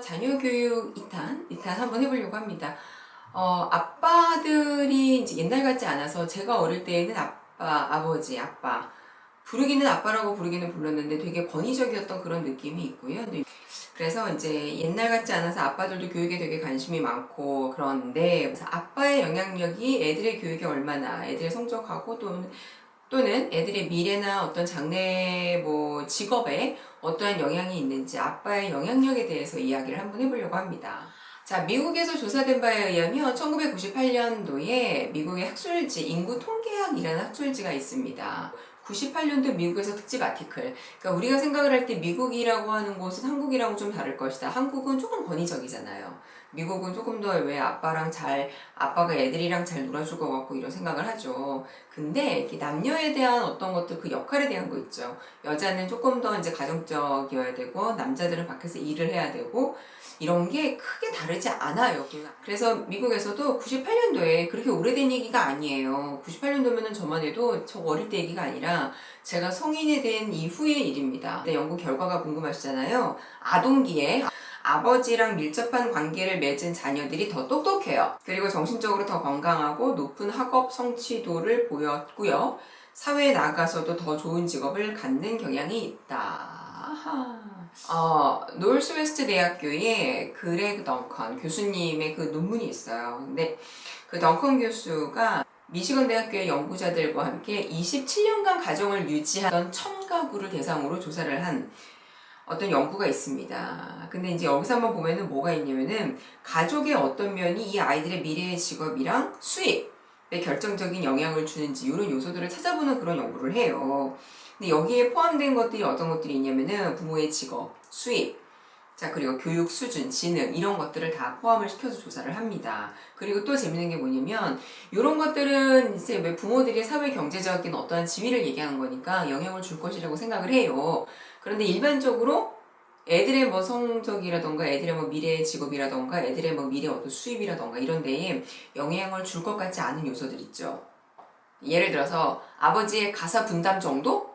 자녀 교육 2탄 한번 해보려고 합니다. 아빠들이 이제 옛날 같지 않아서 제가 어릴 때에는 아빠, 부르기는 아빠라고 부르기는 불렀는데 되게 권위적이었던 그런 느낌이 있고요. 그래서 이제 옛날 같지 않아서 아빠들도 교육에 되게 관심이 많고 그런데 그래서 아빠의 영향력이 애들의 교육에 얼마나 애들의 성적하고 또는 애들의 미래나 어떤 장래 직업에 어떠한 영향이 있는지 아빠의 영향력에 대해서 이야기를 한번 해보려고 합니다. 자, 미국에서 조사된 바에 의하면 1998년도에 미국의 학술지, 인구 통계학이라는 학술지가 있습니다. 98년도 미국에서 특집 아티클. 그러니까 우리가 생각을 할 때 미국이라고 하는 곳은 한국이랑 좀 다를 것이다. 한국은 조금 권위적이잖아요. 미국은 조금 더 왜 아빠가 애들이랑 잘 놀아줄 것 같고 이런 생각을 하죠. 근데 남녀에 대한 어떤 것들 그 역할에 대한 거 있죠. 여자는 조금 더 이제 가정적이어야 되고 남자들은 밖에서 일을 해야 되고 이런 게 크게 다르지 않아요. 그래서 미국에서도 98년도에 그렇게 오래된 얘기가 아니에요. 98년도면은 저만 해도 저 어릴 때 얘기가 아니라 제가 성인이 된 이후의 일입니다. 연구 결과가 궁금하시잖아요. 아동기에 아버지랑 밀접한 관계를 맺은 자녀들이 더 똑똑해요. 그리고 정신적으로 더 건강하고 높은 학업 성취도를 보였고요. 사회에 나가서도 더 좋은 직업을 갖는 경향이 있다. 노스웨스트 대학교의 그레그 덩컨 교수님의 그 논문이 있어요. 근데 그 덩컨 교수가 미시건 대학교의 연구자들과 함께 27년간 가정을 유지하던 1000가구를 대상으로 조사를 한 어떤 연구가 있습니다. 근데 이제 여기서 한번 보면은 뭐가 있냐면은 가족의 어떤 면이 이 아이들의 미래의 직업이랑 수입에 결정적인 영향을 주는지 이런 요소들을 찾아보는 그런 연구를 해요. 근데 여기에 포함된 것들이 어떤 것들이 있냐면은 부모의 직업, 수입, 자, 그리고 교육 수준, 지능, 이런 것들을 다 포함을 시켜서 조사를 합니다. 그리고 또 재밌는 게 뭐냐면, 이런 것들은 이제 왜 부모들이 사회 경제적인 어떠한 지위를 얘기하는 거니까 영향을 줄 것이라고 생각을 해요. 그런데 일반적으로 애들의 성적이라던가, 애들의 미래의 직업이라던가, 애들의 미래 어떤 수입이라던가, 이런 데에 영향을 줄 것 같지 않은 요소들 있죠. 예를 들어서, 아버지의 가사 분담 정도?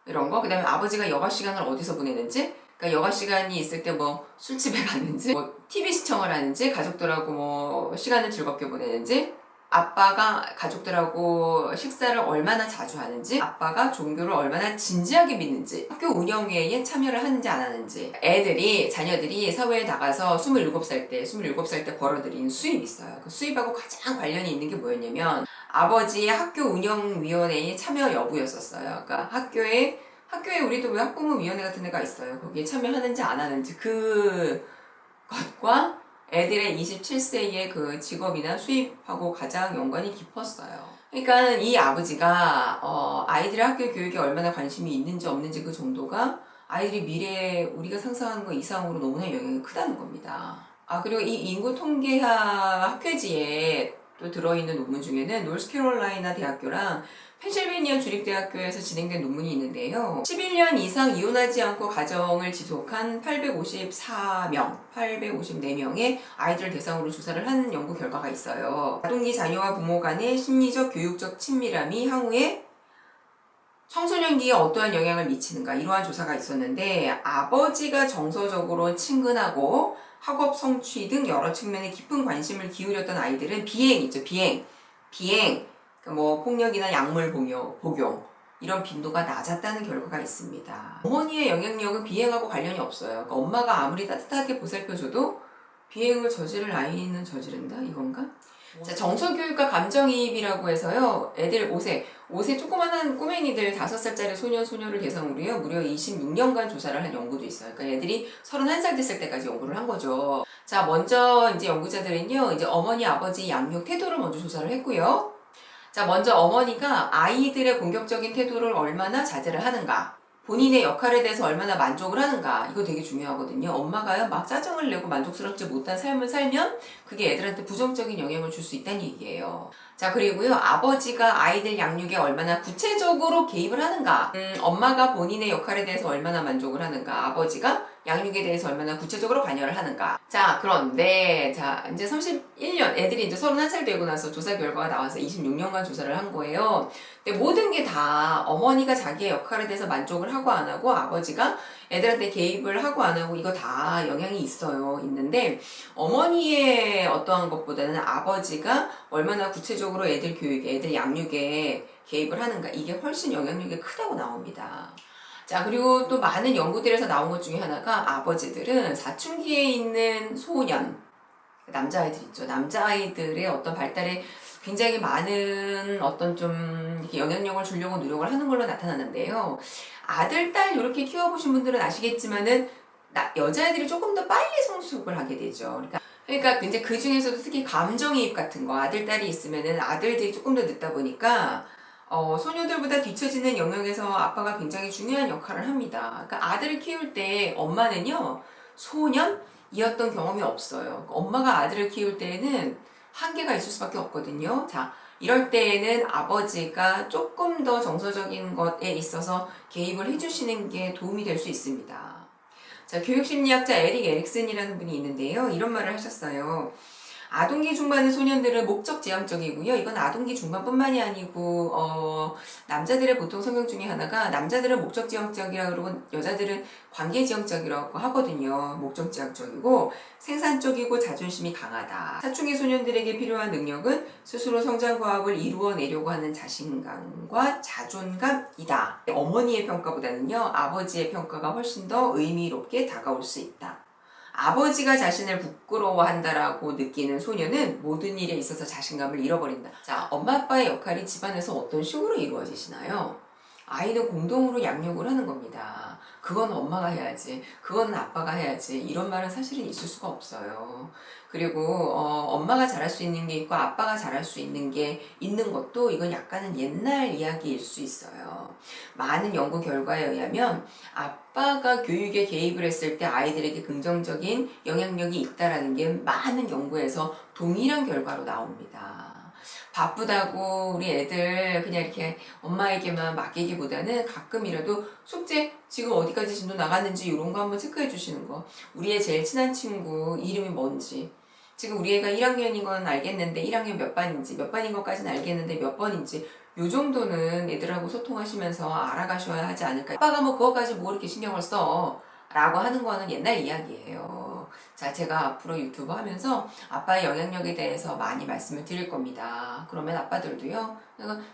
이런 거, 그 다음에 아버지가 여가 시간을 어디서 보내는지, 그러니까 여가 시간이 있을 때 술집에 가는지, TV 시청을 하는지, 가족들하고 시간을 즐겁게 보내는지, 아빠가 가족들하고 식사를 얼마나 자주 하는지, 아빠가 종교를 얼마나 진지하게 믿는지, 학교 운영회에 참여를 하는지 안 하는지, 자녀들이 사회에 나가서 27살 때 벌어들인 수입이 있어요. 그 수입하고 가장 관련이 있는 게 뭐였냐면, 아버지의 학교 운영위원회에 참여 여부였었어요. 그러니까 학교에 우리도 왜 학부모위원회 같은 데가 있어요. 거기에 참여하는지 안 하는지 그것과 애들의 27세의 그 직업이나 수입하고 가장 연관이 깊었어요. 그러니까 이 아버지가 아이들의 학교 교육에 얼마나 관심이 있는지 없는지 그 정도가 아이들이 미래에 우리가 상상하는 것 이상으로 너무나 영향이 크다는 겁니다. 그리고 이 인구 통계학 학회지에 또 들어있는 논문 중에는 노스캐롤라이나 대학교랑 펜실베니아 주립대학교에서 진행된 논문이 있는데요. 11년 이상 이혼하지 않고 가정을 지속한 854명의 아이들을 대상으로 조사를 한 연구 결과가 있어요. 아동기 자녀와 부모 간의 심리적, 교육적 친밀함이 향후에 청소년기에 어떠한 영향을 미치는가, 이러한 조사가 있었는데, 아버지가 정서적으로 친근하고 학업 성취 등 여러 측면에 깊은 관심을 기울였던 아이들은 비행, 폭력이나 약물 복용 이런 빈도가 낮았다는 결과가 있습니다. 어머니의 영향력은 비행하고 관련이 없어요. 그러니까 엄마가 아무리 따뜻하게 보살펴줘도 비행을 저지를 아이는 저지른다? 이건가? 자, 정서교육과 감정이입이라고 해서요, 애들 5세 조그만한 꼬맹이들 5살짜리 소녀를 대상으로요, 무려 26년간 조사를 한 연구도 있어요. 그러니까 애들이 31살 됐을 때까지 연구를 한 거죠. 자, 먼저 이제 연구자들은요, 이제 어머니, 아버지 양육 태도를 먼저 조사를 했고요. 자, 먼저 어머니가 아이들의 공격적인 태도를 얼마나 자제를 하는가, 본인의 역할에 대해서 얼마나 만족을 하는가, 이거 되게 중요하거든요. 엄마가요 막 짜증을 내고 만족스럽지 못한 삶을 살면 그게 애들한테 부정적인 영향을 줄 수 있다는 얘기예요. 자, 그리고요, 아버지가 아이들 양육에 얼마나 구체적으로 개입을 하는가, 엄마가 본인의 역할에 대해서 얼마나 만족을 하는가, 아버지가 양육에 대해서 얼마나 구체적으로 관여를 하는가. 자, 그런데, 자, 이제 31년, 애들이 이제 31살 되고 나서 조사 결과가 나와서 26년간 조사를 한 거예요. 근데 모든 게 다 어머니가 자기의 역할에 대해서 만족을 하고 안 하고, 아버지가 애들한테 개입을 하고 안 하고, 이거 다 영향이 있어요. 있는데, 어머니의 어떠한 것보다는 아버지가 얼마나 구체적으로 애들 교육에, 애들 양육에 개입을 하는가, 이게 훨씬 영향력이 크다고 나옵니다. 자, 그리고 또 많은 연구들에서 나온 것 중에 하나가 아버지들은 사춘기에 있는 소년, 남자아이들 있죠. 남자아이들의 어떤 발달에 굉장히 많은 어떤 좀 이렇게 영향력을 주려고 노력을 하는 걸로 나타나는데요. 아들, 딸 이렇게 키워보신 분들은 아시겠지만은 여자아이들이 조금 더 빨리 성숙을 하게 되죠. 그러니까 이제 그 중에서도 특히 감정이입 같은 거, 아들, 딸이 있으면은 아들들이 조금 더 늦다 보니까 소녀들보다 뒤처지는 영역에서 아빠가 굉장히 중요한 역할을 합니다. 그러니까 아들을 키울 때 엄마는요, 소년이었던 경험이 없어요. 그러니까 엄마가 아들을 키울 때에는 한계가 있을 수밖에 없거든요. 자, 이럴 때에는 아버지가 조금 더 정서적인 것에 있어서 개입을 해주시는 게 도움이 될 수 있습니다. 자, 교육심리학자 에릭 에릭슨이라는 분이 있는데요. 이런 말을 하셨어요. 아동기 중반의 소년들은 목적 지향적이고요. 이건 아동기 중반뿐만이 아니고 남자들의 보통 성격 중에 하나가 남자들은 목적 지향적이라고 그러고 여자들은 관계 지향적이라고 하거든요. 목적 지향적이고 생산적이고 자존심이 강하다. 사춘기 소년들에게 필요한 능력은 스스로 성장 과업을 이루어내려고 하는 자신감과 자존감이다. 어머니의 평가보다는요. 아버지의 평가가 훨씬 더 의미롭게 다가올 수 있다. 아버지가 자신을 부끄러워한다라고 느끼는 소녀는 모든 일에 있어서 자신감을 잃어버린다. 자, 엄마 아빠의 역할이 집안에서 어떤 식으로 이루어지시나요? 아이는 공동으로 양육을 하는 겁니다. 그건 엄마가 해야지, 그건 아빠가 해야지, 이런 말은 사실은 있을 수가 없어요. 그리고 엄마가 잘할 수 있는 게 있고 아빠가 잘할 수 있는 게 있는 것도 이건 약간은 옛날 이야기일 수 있어요. 많은 연구 결과에 의하면 아빠가 교육에 개입을 했을 때 아이들에게 긍정적인 영향력이 있다라는 게 많은 연구에서 동일한 결과로 나옵니다. 바쁘다고 우리 애들 그냥 이렇게 엄마에게만 맡기기보다는 가끔이라도 숙제 지금 어디까지 진도 나갔는지 이런 거 한번 체크해 주시는 거. 우리의 제일 친한 친구 이름이 뭔지, 지금 우리 애가 1학년인 건 알겠는데 1학년 몇 반인지, 몇 반인 것까지는 알겠는데 몇 번인지, 요 정도는 애들하고 소통하시면서 알아가셔야 하지 않을까. 아빠가 뭐 그것까지 뭐 이렇게 신경을 써 라고 하는 거는 옛날 이야기예요. 자, 제가 앞으로 유튜브 하면서 아빠의 영향력에 대해서 많이 말씀을 드릴 겁니다. 그러면 아빠들도요,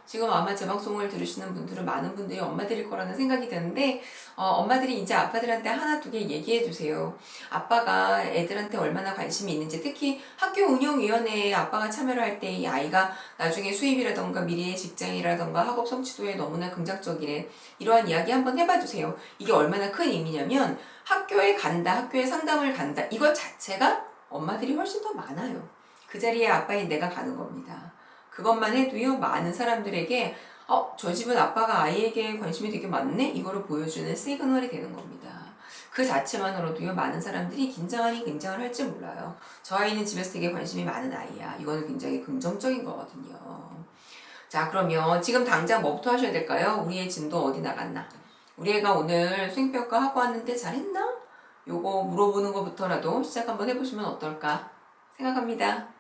지금 아마 제 방송을 들으시는 분들은 많은 분들이 엄마들일 거라는 생각이 드는데, 엄마들이 이제 아빠들한테 하나 두 개 얘기해 주세요. 아빠가 애들한테 얼마나 관심이 있는지, 특히 학교 운영위원회에 아빠가 참여를 할 때 이 아이가 나중에 수입이라던가 미래의 직장이라던가 학업 성취도에 너무나 긍정적이래, 이러한 이야기 한번 해봐 주세요. 이게 얼마나 큰 의미냐면 학교에 간다, 학교에 상담을 간다, 이것 자체가 엄마들이 훨씬 더 많아요. 그 자리에 아빠인 내가 가는 겁니다. 그것만 해도요, 많은 사람들에게 저 집은 아빠가 아이에게 관심이 되게 많네? 이거를 보여주는 시그널이 되는 겁니다. 그 자체만으로도요, 많은 사람들이 긴장하니 긴장을 할지 몰라요. 저 아이는 집에서 되게 관심이 많은 아이야. 이거는 굉장히 긍정적인 거거든요. 자, 그러면 지금 당장 뭐부터 하셔야 될까요? 우리의 진도 어디 나갔나? 우리 애가 오늘 수행평가 하고 왔는데 잘했나? 요거 물어보는 것부터라도 시작 한번 해보시면 어떨까 생각합니다.